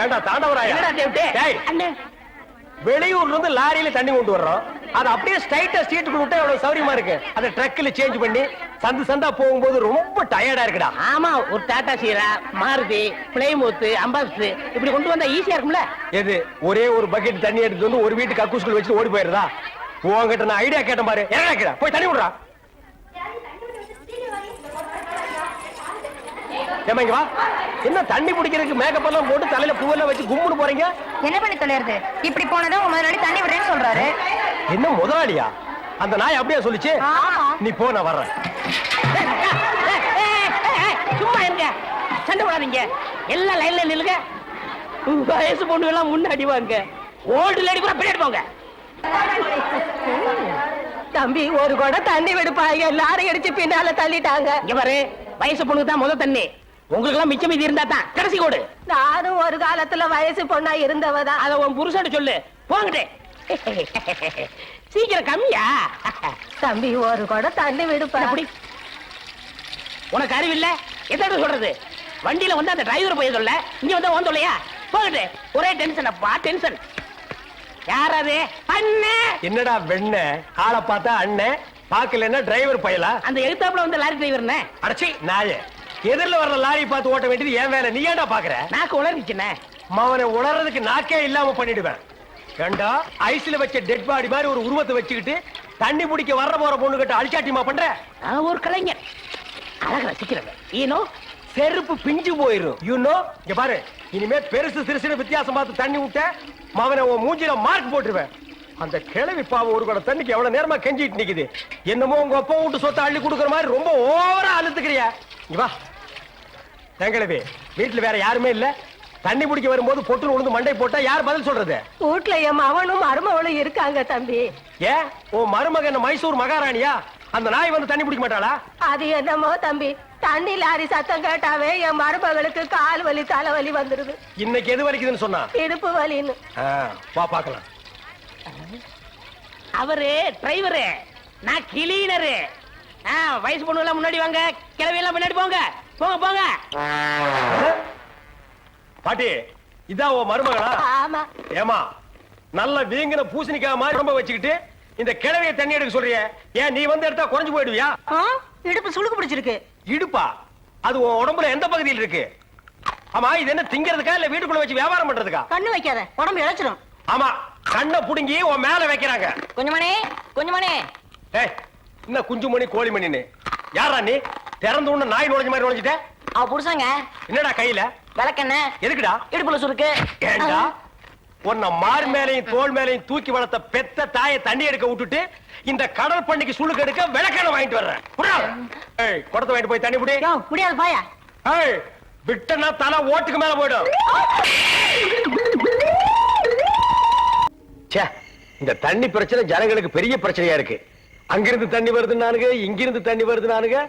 ஏண்டா தாண்டவராயா, வெளியூர்ல இருந்து லாரியில தண்ணி கொண்டு வர்றோம், அது அப்படியே ஸ்ட்ரைட்டா ஸ்ட்ரீட்டுக்குள்ள விட்டா எவ்வளவு சௌரியமா இருக்கு. அதை ட்ரக்ல சேஞ்ச் பண்ணி சந்து சந்தா போகும்போது ரொம்ப டயர்டா இருக்குடா. ஆமா, ஒரு டாடா சீரா, மாருதி, பிளைமூத், அம்பாஸ் இப்படி கொண்டு வந்தா ஈஸியா இருக்கும்ல. எது ஒரே ஒரு பக்கெட் தண்ணி எடுத்து வந்து ஒரு வீட்டுக்கு கக்கூஸ்குள்ள வச்சு ஓடி போயிருதா? உங்ககிட்ட நான் ஐடியா கேட்டேன் பாரு, என்ன போய் தண்ணி விடுறா. ஏமா என்ன தண்ணி குடிக்கிறதுக்கு மேக்கப் எல்லாம் போட்டு தலையில பூவெல்லாம் வச்சு கும்முன்னு போறீங்க? என்ன பண்ணி தொலைறது? இப்படி போனதும் முதலாளி தண்ணி விடுறேன்னு சொல்றாரு. என்ன முதலாளியா? அந்த நாய் அப்படியே சொல்லிச்சு. நீ போ, நான் வர்றேன். சும்மா இருங்க, சண்டை போடாதீங்க. எல்லாம் லைன்ல நில்லுங்க. வயசு பொண்ணு எல்லாம் முன்னாடி வாங்க, ஓல்டு லேடி கூட பின்னாடி போங்க. தம்பி ஒரு கூட தண்ணி விடுப்பாங்க, லாரி அடிச்சு பின்னால தள்ளிட்டாங்க. இங்க பாரு, வயசு பொண்ணுக்கு தான் முதல் தண்ணி, உங்களுக்கு எல்லாம் மிச்சம் மீதி இருந்தா தான் கடைசி கோடு. நானும் ஒரு காலத்துல வயசு பொண்ணா இருந்தவதான். அத உன் புருஷன் சொல்லு. போங்கட்டே, சீக்கிரம் கம்மியா. தம்பி ஒரு கூட தண்ணி விடுப்பா. அப்படி உனக்கு அறிவில்ல? எத்தனை சொல்றது? வண்டியில வந்து அந்த டிரைவர் போய் சொல்ல, இங்க வந்து ஓன் சொல்லையா? போங்கட்டே, ஒரே டென்ஷன் அப்பா, டென்ஷன். யாராவது அண்ணன்? என்னடா வெண்ண ஆளை பார்த்தா அண்ணன், பாக்கலன்னா டிரைவர் பயலா? அந்த எழுத்தாப்புல வந்து லாரி டிரைவர். அடச்சி நாயே, எதிரில வர்ற லாரி பார்த்து ஓட்ட வேண்டியது ஏன் வேலை? நீ ஏன்டா பாக்குற? நாக்கு உளறிச்சுனே. மவனை உளறதுக்கு நாக்கே இல்லாம பண்ணிடுவேன். ஏண்டா ஐஸ்ல வச்ச டெட் பாடி மாதிரி ஒரு உருவத்தை வச்சுக்கிட்டு தண்ணி பிடிக்க வர்ற போற பொண்ணு கிட்ட அழிச்சாட்டிமா பண்ற? ஒரு கலைஞர், அழக ரசிக்கிறவன். ஈனோ செருப்பு பிஞ்சு போயிரும். யூனோ, இங்க பாரு, இனிமே பெருசு சிறுசின வித்தியாசம் பார்த்து தண்ணி விட்ட மவனை உன் மூஞ்சில மார்க் போட்டுருவேன். அந்த கிழவி பாவம் ஒரு கூட தண்ணிக்கு எவ்வளவு நேரமா கெஞ்சிட்டு நிக்குது. என்னமோ உங்க அப்பா வீட்டு சொத்தை அள்ளி கொடுக்குற மாதிரி ரொம்ப ஓவரா அழுத்துக்கிறியா? வா கிழவி, வீட்டுல வேற யாருமே இல்ல, தண்ணி பிடிக்க வரும்போது பொட்டு உழுந்து மண்டை போட்டா யார் பதில் சொல்றது? வீட்டுல என் மகனும் மருமகளும் இருக்காங்க தம்பி. ஏன் உன் மருமகன் மைசூர் மகாராணியா? அந்த நாய் வந்து தண்ணி பிடிக்க மாட்டாளா? அது என்னமோ தம்பி, தண்ணி லாரி சத்தம் கேட்டாவே என் மருமகளுக்கு கால் வலி தலைவலி வந்துருது. இன்னைக்கு எது வலிக்குதுன்னு சொன்னா? இடுப்பு வலின்னு. வா பாக்கலாம். அவரு டிரைவரு, நான் கிளீனரு. வயசு பொண்ணு எல்லாம் முன்னாடி வாங்க, கிளவி எல்லாம் முன்னாடி போங்க. போங்க போங்க. பாட்டி, இதான் உன் மருமகளா? ஆமா. ஏமா, நல்ல வீங்கின பூசணிக்காய் மாதிரி ரொம்ப வச்சுக்கிட்டு இந்த கிழவியை தண்ணி எடுக்க சொல்றிய? ஏன் நீ வந்து எடுத்தா குறைஞ்சு போயிடுவியா? இடுப்பு சுளுக்கு பிடிச்சிருக்கு. இடுப்பா? அது உன் உடம்புல எந்த பகுதியில் இருக்கு? ஆமா, இது என்ன திங்கிறதுக்கா இல்ல வீட்டுக்குள்ள வச்சு வியாபாரம் பண்றதுக்கா? கண்ணு வைக்காத, உடம்பு இழைச்சிடும். ஆமா, கண்ணை புடுங்கி உன் மேல வைக்கிறாங்க. குஞ்சுமணி, குஞ்சுமணி. ஏய், என்ன குஞ்சுமணி கோழிமணின்னு? யாரா நீ? திறந்து உள்ள நாய் நுழைஞ்ச மாதிரி நுழைஞ்சிட்ட? அவ புருஷங்க. என்னடா கையில? விளக்கெண்ண. எதுக்குடா? இடுப்புல சுருக்கு. ஏண்டா உன்னை மார் மேலையும் தோல் மேலையும் தூக்கி வளர்த்த பெத்த தாயை தண்ணி எடுக்க விட்டுட்டு இந்த கடல் பண்ணிக்கு சுளுக்கு எடுக்க விளக்கெண்ண வாங்கிட்டு வர்றேன். குடத்தை வாங்கிட்டு போய் தண்ணி புடி. முடியாது பாயா. விட்டனா தலை ஓட்டுக்கு மேல போயிடும். இந்த தண்ணி பிரச்சனை ஜனங்களுக்கு பெரிய பிரச்சனையா இருக்கு. அங்கிருந்து தண்ணி வருது நானுங்க, இங்கிருந்து தண்ணி வருது நானுங்க.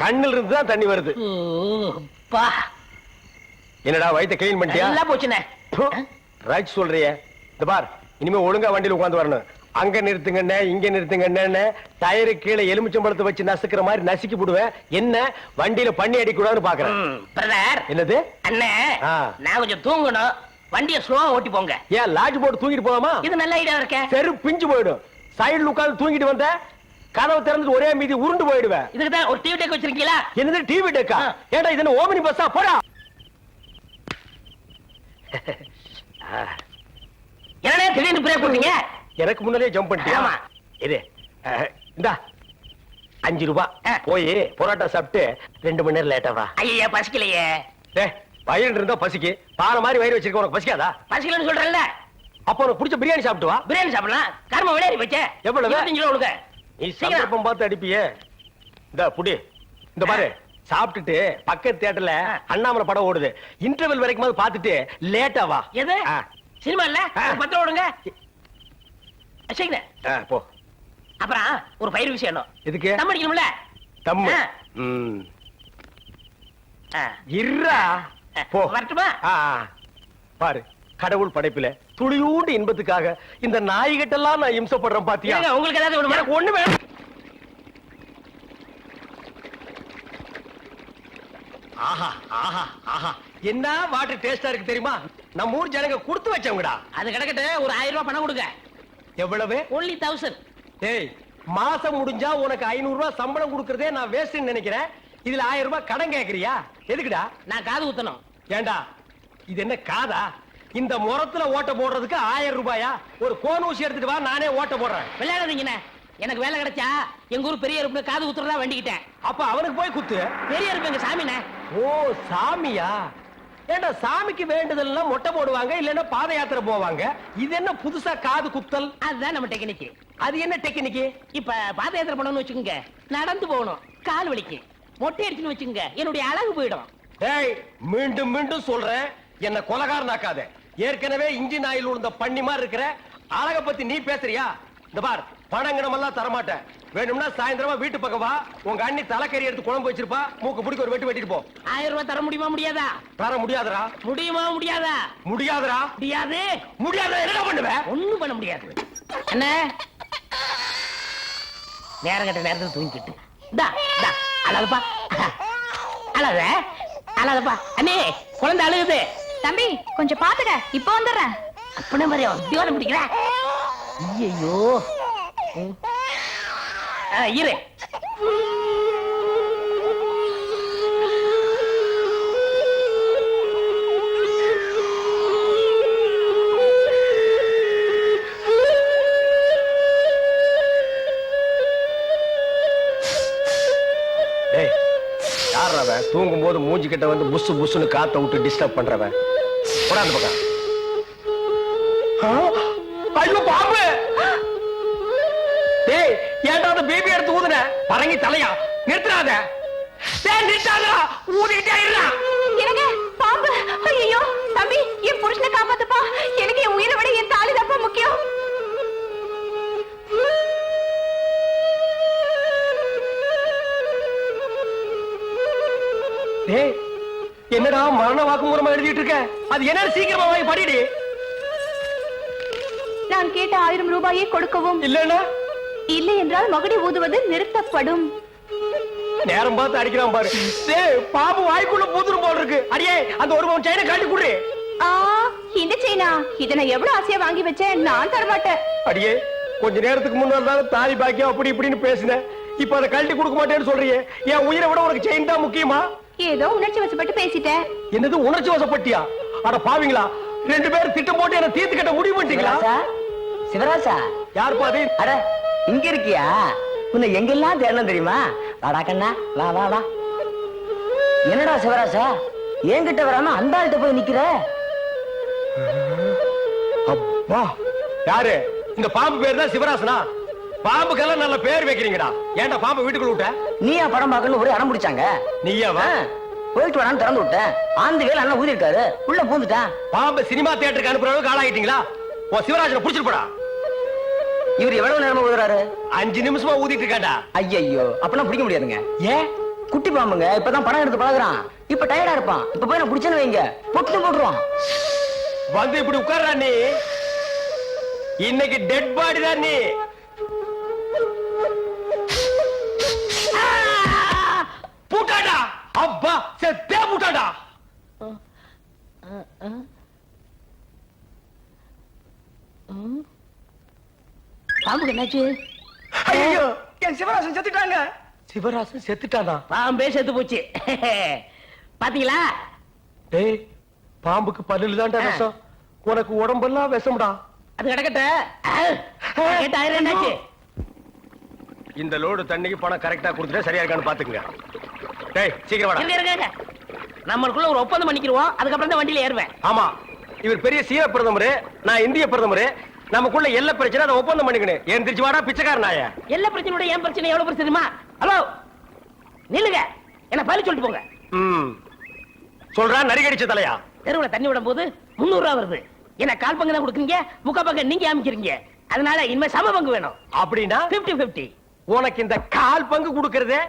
கண்ணில் இருந்து தான் தண்ணி வருது. என்னடா வயித்தை கிளீன் பண்ணிட்டியா? எல்லாம் போச்சுனே. ரைட் சொல்றியே. இந்த பார், இனிமே ஒழுங்கா வண்டியில உட்கார்ந்து வரணும். அங்க நிறுத்துங்கண்ணே, இங்க நிறுத்துங்கண்ணே, டயரு கீழே எலுமிச்சம்பழத்தை வச்சு நசுக்கிற மாதிரி நசுக்கி போடுவேன். என்ன வண்டியில பண்ணி அடிக்க கூடாதுன்னு பாக்குறேன். என்னது அண்ணே? நான் கொஞ்சம் தூங்கணும், வண்டியை ஸ்லோவா ஓட்டி போங்க. ஏன் லாட்ஜ் போட்டு தூங்கிட்டு போலாமா? இது நல்ல ஐடியா இருக்கே. செரு பிஞ்சு போயிடும். சைடுல உட்கார்ந்து தூங்கிட்டு வந்த கதவு திறந்து ஒரே மீதி உருண்டு போயிடுவேன். இதுக்கு தான் ஒரு டிவி டெக் வச்சிருக்கீங்களா? என்னது டிவி டெக்கா? ஏண்டா இது என்ன ஓமினி பஸ்ஸா? போடா. என்னடா திடீர்னு பிரேக் போட்டீங்க? எனக்கு முன்னாலே ஜம்ப் பண்ணிட்டியா? ஆமா. இது இந்தா 5 ரூபாய். போய் பரோட்டா சாப்பிட்டு 2 மணி நேரம் லேட்டா வா. ஐயா பசிக்கலையே. வயிறு இருந்தா பசிக்கு. பாறை மாதிரி வயிறு வச்சிருக்க, உனக்கு பசிக்காதா? பசிக்கலன்னு சொல்றேன்ல. அப்ப உனக்கு பிடிச்ச பிரியாணி சாப்பிட்டு வா. பிரியாணி சாப்பிடலாம். கர்ம விளையாடி வச்ச. எவ்வளவு? 25 கிலோ கொடுங்க. நீ சந்தர்ப்பம் பார்த்து அடிப்பியே. இந்த புடி, இந்த பாரு, சாப்பிட்டுட்டு பக்கத்து தியேட்டர்ல அண்ணாமலை படம் ஓடுது. இன்டர்வல் வரைக்கும் பார்த்துட்டு லேட்டா வா. எது சினிமா இல்ல? 10 ஓடுங்க. போ. அப்புறம் ஒரு பயிர் விஷயம். எதுக்கு? தம் அடிக்கணும்ல. தம் இருடா. போ. வரட்டுமா? பாரு, கடவுள் படைப்பில துளியூண்டு இன்பத்துக்காக இந்த நாய்கிட்டெல்லாம் நான் இம்சப்படுறேன் பாத்தியா? உங்களுக்கு ஏதாவது வேணுமா? எனக்கு ஒண்ணு வேணும். ஆஹா ஆஹா ஆஹா, என்ன வாட்டர் டேஸ்டா இருக்கு தெரியுமா? நம்ம ஊர் ஜனங்க கொடுத்து வச்சவங்கடா. அது கிடக்கட்டு ஒரு 1000 ரூபாய் பணம் கொடுங்க. எவ்வளவு? only 1000. டேய், மாசம் முடிஞ்சா உனக்கு 500 ரூபாய் சம்பளம் கொடுக்கறதே நான் வேஸ்ட்னு நினைக்கிறேன். இதுல 1000 ரூபாய் கடன் கேக்குறியா? எதுக்குடா? நான் காது குத்தணும். ஏண்டா இது என்ன காதா? இந்த முறத்துல ஓட்ட போடுறதுக்கு 1000 ரூபாயா? ஒரு கோன் ஊசி எடுத்துட்டு வா, நானே ஓட்ட போடுறேன். விளையாடாதீங்கண்ணே. எனக்கு வேலை கிடைச்சா எங்க ஊர் பெரிய இருப்பு காது குத்துறதா வேண்டிக்கிட்டேன். அப்ப அவனுக்கு போய் குத்து. பெரிய இருப்பு எங்க சாமிண்ணே. ஓ சாமியா? ஏண்டா சாமிக்கு வேண்டுதல்லாம் மொட்டை போடுவாங்க, இல்லன்னா பாத யாத்திரை போவாங்க. இது என்ன புதுசா காது குத்தல்? அதுதான் நம்ம டெக்னிக். அது என்ன டெக்னிக்? இப்ப பாத யாத்திரை பண்ணணும்னு வச்சுக்கோங்க, நடந்து போகணும், கால் வலிக்கு. மொட்டை அடிச்சுன்னு வச்சுக்கோங்க, என்னுடைய அழகு போயிடும். டேய், மீண்டும் மீண்டும் சொல்றேன், என்ன கொலகாரனாக்காத. ஏற்கனவே இன்ஜின் ஆயில் உள்ள பண்ணி மாதிரி இருக்கிற அழக பத்தி நீ பேசுறியா? இந்த பார், பணங்கணமெல்லாம் தரமாட்டேன். வேணும்னா சாயந்தரமா வீட்டு பக்கம் வா, உங்க அண்ணி தலைக்கறி எடுத்து குழம்பு வச்சிருப்பா, மூக்கு பிடிக்க ஒரு வெட்டு வெட்டிட்டு போ. 1000 ரூபாய் தர முடியுமா முடியாதா? தர முடியாதுடா. முடியுமா முடியாதா? முடியாதுடா. முடியாது. முடியாத என்ன பண்ணுவேன்? ஒண்ணும் பண்ண முடியாது. அண்ணே, நேரம் கட்ட நேரத்தில் தூங்கிட்டு அழகப்பா, அழக அழகப்பா. அண்ணே, குழந்தை அழுகுது. தம்பி கொஞ்சம் பாத்துக்க, இப்ப வந்துடுறேன். அப்படி மாதிரி தீவன பிடிக்கிற. ஐயோ, இரு. டேய், யாரவன் தூங்கும் போது மூஞ்சி கிட்ட வந்து புசு புசுன்னு காத்த விட்டு டிஸ்டர்ப் பண்றவன்? போடா அந்த பக்கம். ஐயோ பாம்பு! டேய், ஏன்டா அந்த பேபி எடுத்து ஊதுன? பரங்கி தலையா? நிறுத்துறாத. டேய் நிறுத்தாதடா, ஊதிட்டே இருடா. எனக்கு பாம்பு! ஐயோ தம்பி, என் புருஷனை காப்பாத்துப்பா. எனக்கு என் உயிரை விட என் தாலி தான் முக்கியம். டேய், என்னடா மரண வாக்குமூலமா எழுதிட்டு இருக்க? அது என்ன? சீக்கிரமா வாங்கி படிடி. நான் கேட்ட 1000 ரூபாயை கொடுக்கவும், இல்லன்னா இல்லை என்றால் மகுடி ஊதுவது நிறுத்தப்படும். நேரம் பார்த்து அடிக்கிறான் பாரு. டேய், பாம்பு வாய்க்குள்ள பூதுரும் போல இருக்கு. அடியே, அந்த ஒரு பவுன் செயினை காட்டி குடுறே. இந்த செயினா? இத நான் எவ்வளவு ஆசையா வாங்கி வச்சேன், நான் தர மாட்டேன். அடியே, கொஞ்ச நேரத்துக்கு முன்னாடி தாலி பாக்கியம் அப்படி இப்படின்னு பேசினேன். இப்ப அதை கழட்டி கொடுக்க மாட்டேன்னு சொல்றியே. என் உயிரை விட உனக்கு செயின் தான் முக்கியமா? ஏதோ உணர்ச்சி வசப்பட்டு பேசிட்டேன். என்னது உணர்ச்சி வசப்பட்டியா? அட பாவீங்களா, 2 பேரும் திட்டம் போட்டு என்ன தீர்த்து கட்ட முடிவு பண்ணிட்டீங்களா? சிவராசா, யார் பாதி? அட இங்க இருக்கியா? உன்னை எங்கெல்லாம் தேடணும் தெரியுமா? வாடா கண்ணா, வா வா வா. என்னடா சிவராசா, என்கிட்ட வராம அந்த ஆள்கிட்ட போய் நிக்கிற? அப்பா, யாரு? இந்த பாம்பு பேர் தான் சிவராசனா? பாம்புக்கெல்லாம் நல்ல பேர் வைக்கிறீங்கடா. ஏன்டா பாம்பு வீட்டுக்குள்ள விட்ட? நீயா படம் பார்க்கணும் ஒரே அடம் பிடிச்சாங்க. நீயாவா? போயிட்டு வரான்னு திறந்து விட்டேன். ஆந்து வேலை அண்ணன் ஊதி இருக்காரு, உள்ள பூந்துட்டான். பாம்பு சினிமா தியேட்டருக்கு அனுப்புற அளவுக்கு ஆளாயிட்டீங்களா? ஓ சிவராஜனை புடிச்சிட்டு போடா. இவர் எவ்வளவு நேரமா ஊதுறாரு? 5 நிமிஷமா ஊதிட்டு இருக்காண்டா. ஐயோ, அப்பெல்லாம் பிடிக்க முடியாதுங்க. ஏன்? குட்டி பாம்புங்க, இப்பதான் படம் எடுத்து பழகுறான். இப்ப டயர்டா இருப்பான். இப்ப போய் நான் பிடிச்சேன்னு வைங்க, பொட்டு போட்டுருவான். வந்து இப்படி உட்கார்றா நீ. இன்னைக்கு டெட் பாடி தான் நீ. பூட்டாடா. அப்பா, செத்தே பூட்டாடா. பாம்புக்கு என்னாச்சு? ஐயோ, என் சிவராசன் செத்துட்டாங்க. சிவராசன் செத்துட்டானா? பாம்பே செத்து போச்சு. பாத்தீங்களா? டேய், பாம்புக்கு பல்லுல தான்டா விஷம். உனக்கு உடம்பெல்லாம் விஷம்டா. அது கிடக்கட்ட. கேட்டாயிரம் என்னாச்சு? இந்த லோடு தண்ணிக்கு பணம் கரெக்டா கொடுத்துட்டா சரியா இருக்கான்னு பாத்துக்கங்க. டேய், சீக்கிரம் வாடா. இருங்க. நம்மளுக்குள்ள ஒரு ஒப்பந்தம் பண்ணிக்கிறோம், அதுக்கப்புறம் தான் வண்டியில ஏறுவேன். ஆமா, இவர் பெரிய சீன பிரதமர், நான் இந்திய பிரதமர். நமக்குள்ள எல்லா பிரச்சனை அதை ஒப்பந்தம் பண்ணிக்கணும். ஏன் திருச்சி வாடா பிச்சைக்கார நாய. எல்லா பிரச்சனையோட என் பிரச்சனை எவ்வளவு பிரச்சனை தெரியுமா? ஹலோ, நில்லுங்க, என்ன பதில் சொல்லிட்டு போங்க. சொல்றா நரிகடிச்ச தலையா. தெருவுல தண்ணி விடும் போது 300 ரூபாய் வருது. என்ன கால் பங்கு தான் கொடுக்குறீங்க, முக்கா பங்கு நீங்க அமைக்கிறீங்க. அதனால இனிமே சம பங்கு வேணும். அப்படின்னா 50-50. உனக்கு இந்த கால் பங்கு கொடுக்கறதே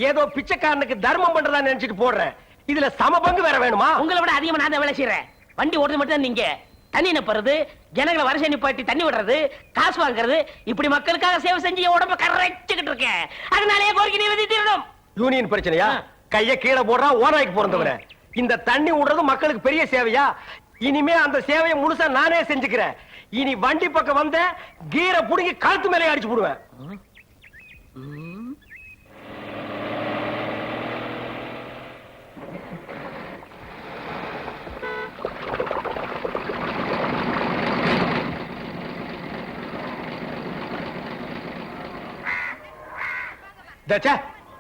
ஏதோ பிச்சைக்காரனுக்கு தர்மம் பண்றதா நினைச்சிட்டு போடுறேன். இதுல சம பங்கு வேற வேணுமா? உங்களை விட அதிகமா நான் தான் வேலை செய்யறேன். வண்டி ஓடுறது மட்டும் தான் நீங்க. தண்ணி நிப்பறது, ஜனங்களை வரிசை நிப்பாட்டி தண்ணி விடுறது, காசு வாங்குறது, இப்படி மக்களுக்காக சேவை செஞ்சு என் உடம்ப கரைச்சுக்கிட்டு இருக்கேன். அதனாலேயே கோரிக்கை நிறைவேற்றிடணும். யூனியன் பிரச்சனையா? கைய கீழே போடுறா ஓனாய்க்கு பிறந்தவன. இந்த தண்ணி விடுறது மக்களுக்கு பெரிய சேவையா? இனிமே அந்த சேவையை முழுசா நானே செஞ்சுக்கிறேன். இனி வண்டி பக்கம் வந்த கீரை புடுங்கி கழுத்து மேலே அடிச்சு போடுவேன்.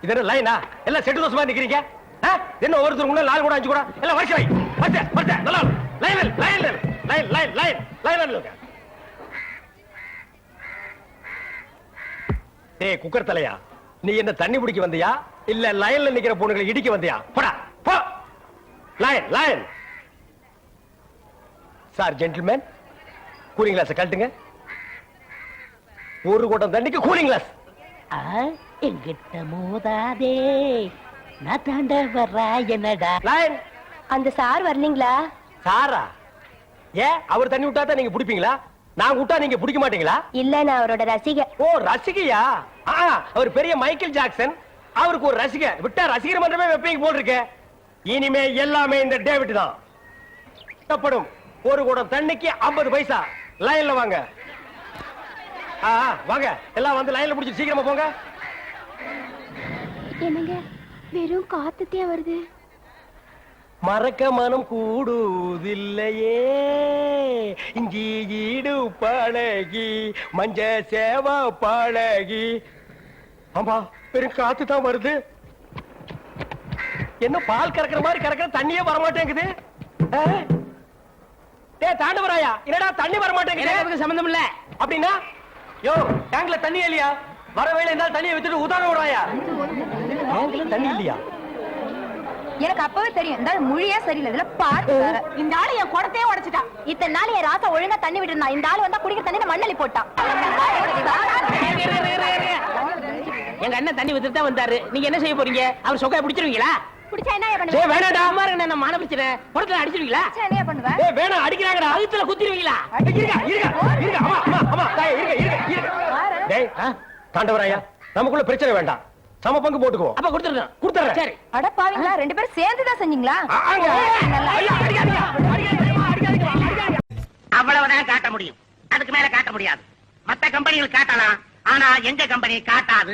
இது என்ன லைனா? எல்லாம் செட்டு தோசமா நிக்கிறீங்க. என்ன ஒருத்தர் முன்னாடி 4 கூட 5 கூட எல்லாம் வரிசை வை. வரிசை நல்லா லைன். ஏய் குக்கர் தலையா, நீ என்ன தண்ணி பிடிக்க வந்தியா இல்ல லைன்ல நிக்கிற பொண்ணுங்களை இடிக்க வந்தியா? போடா போ. Line. Sir gentleman, cooling glass கழட்டுங்க. ஒரு குடம் தண்ணிக்கு கூலிங் கிளாஸ். எங்கிட்ட மோதாதே, நான் தாண்ட வர்றா என்னடா. லைன். அந்த சார் வரலீங்களா? சாரா? ஏன் அவர் தண்ணி விட்டா தான் நீங்க பிடிப்பீங்களா? நான் விட்டா நீங்க பிடிக்க மாட்டீங்களா? இல்ல, நான் அவரோட ரசிகை. ஓ ரசிகையா? அவர் பெரிய மைக்கேல் ஜாக்சன், அவருக்கு ஒரு ரசிகை விட்டா ரசிகர் மன்றமே வெப்பீங்க போல் இருக்கு. இனிமே எல்லாமே இந்த டேவிட் தான். கட்டப்படும். ஒரு குடம் தண்ணிக்கு 50 பைசா. லைன்ல வாங்க. வாங்க எல்லாம் வந்து லைன்ல பிடிச்சி சீக்கிரமா போங்க. என்னங்க வெறும் காத்துட்டே வருது. மறக்க மனம் கூடுதில்லையே, இஞ்சி ஈடு பழகி மஞ்ச சேவா பழகி. ஆமா வெறும் காத்து தான் வருது. என்ன பால் கறக்கிற மாதிரி கறக்கிற, தண்ணியே வரமாட்டேங்குது. தாண்டவராயா, என்னடா தண்ணி வரமாட்டேங்குது? சம்பந்தம் இல்ல. அப்படின்னா யோ டேங்க்ல தண்ணி இல்லையா? வர வேலை இருந்தாலும் தண்ணியை வித்துட்டு உதாரணம் விடுறாயா? தண்ணி இல்லையா? எனக்கு அப்பவே தெரியும் இந்த ஆள் மொழியே சரியில்லை. இதுல பாத்து இந்த ஆளு என் குடத்தையே உடைச்சிட்டான். இத்தனை நாள் என் ராசா ஒழுங்கா தண்ணி விட்டுருந்தா. இந்த ஆளு வந்தா குடிக்கிற தண்ணி மண்ணலி போட்டான். எங்க அண்ணன் தண்ணி வித்துட்டு தான் வந்தாரு. நீங்க என்ன செய்ய போறீங்க? அவர் சொக்காய பிடிச்சிருவீங்களா? குடிச்சா என்ன பண்ணுவீங்க? வேணாடா அம்மாருக்கு என்ன மான பிரச்சனை? குடத்துல அடிச்சிருவீங்களா? என்ன பண்ணுவ? வேணாம் அடிக்கிறாங்கடா. அழுத்துல குத்திருவீங்களா? தாண்டவராயா, நமக்குள்ள பிரச்சனை வேண்டாம். சம பங்கு போட்டுக்குவோம். அப்ப கொடுத்துறேன். சரி. அட பாவீங்களா, 2 பேரும் சேர்ந்து தான் செஞ்சீங்களா? அவ்வளவுதான் காட்ட முடியும். அதுக்கு மேல காட்ட முடியாது. மத்த கம்பெனிகள் காட்டலாம், ஆனா எங்க கம்பெனி காட்டாது.